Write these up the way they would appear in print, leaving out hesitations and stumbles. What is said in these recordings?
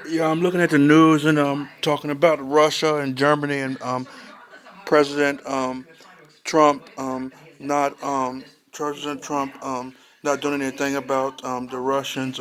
Yeah, I'm looking at the news and talking about Russia and Germany and President Trump not President Trump not doing anything about the Russians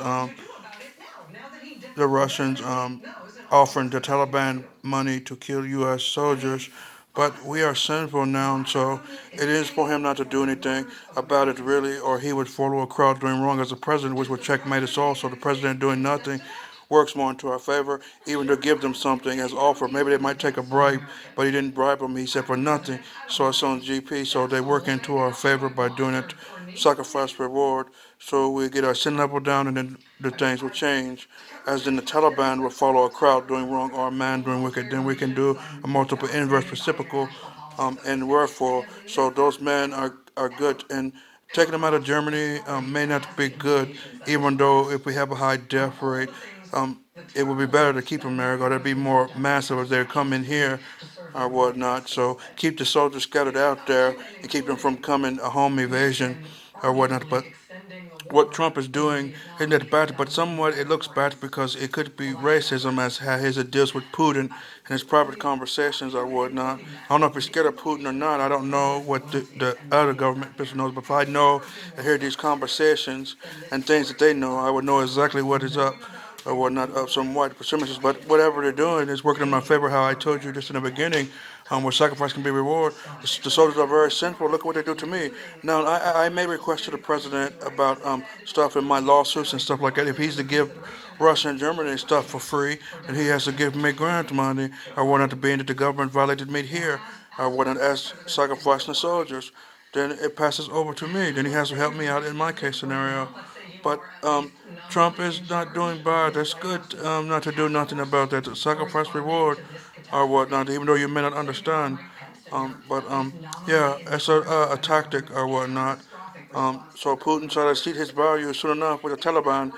offering the Taliban money to kill U.S. soldiers. But we are sinful now, so it is for him not to do anything about it, really, or he would follow a crowd doing wrong as a president, which would checkmate us all. So the president doing nothing works more into our favor, even to give them something as offer. Maybe they might take a bribe, but he didn't bribe them. He said for nothing. So it's on GP. So they work into our favor by doing it, sacrifice reward. So we get our sin level down, and then the things will change. As then the Taliban will follow a crowd doing wrong or a man doing wicked. Then we can do a multiple inverse reciprocal and wherefore. So those men are good, and taking them out of Germany may not be good, even though if we have a high death rate, um, it would be better to keep them there, or they'd be more massive if they come in here or whatnot. So keep the soldiers scattered out there and keep them from coming a home evasion or whatnot. But what Trump is doing isn't that bad, but somewhat it looks bad because it could be racism as how his deals with Putin and his private conversations or whatnot. I don't know if he's scared of Putin or not. I don't know what the other government official knows, but if I know and hear these conversations and things that they know, I would know exactly what is up or whatnot of some white percentages. But whatever they're doing is working in my favor. How I told you just in the beginning, where sacrifice can be reward. The soldiers are very sinful. Look at what they do to me. Now, I may request to the president about stuff in my lawsuits and stuff like that. If he's to give Russia and Germany stuff for free, and he has to give me grant money, I want it to be that the government violated me here. I want to ask sacrificing the soldiers. Then it passes over to me. Then he has to help me out in my case scenario. But Trump is not doing bad. That's good not to do nothing about that. The sacrifice reward or whatnot, even though you may not understand. But yeah, it's a tactic or whatnot. So Putin tried to seat his values soon enough with the Taliban.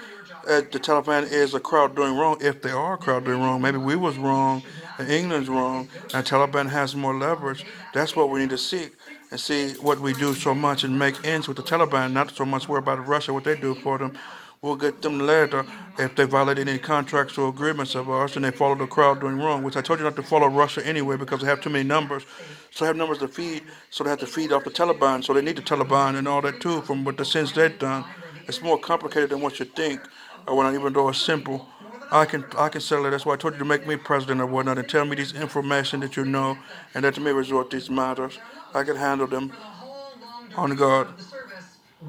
The Taliban is a crowd doing wrong. If they are a crowd doing wrong, maybe we was wrong and England's wrong, and Taliban has more leverage. That's what we need to seek and see what we do so much and make ends with the Taliban. Not so much worry about Russia, what they do for them. We'll get them later if they violate any contracts or agreements of ours and they follow the crowd doing wrong, which I told you not to follow Russia anyway because they have too many numbers. So they have numbers to feed, so they have to feed off the Taliban. So they need the Taliban and all that too from what the sins they've done. It's more complicated than what you think, or when even though it's simple. I can settle it. That's why I told you to make me president or whatnot and tell me these information that you know and let me resort these matters. I can handle them on guard.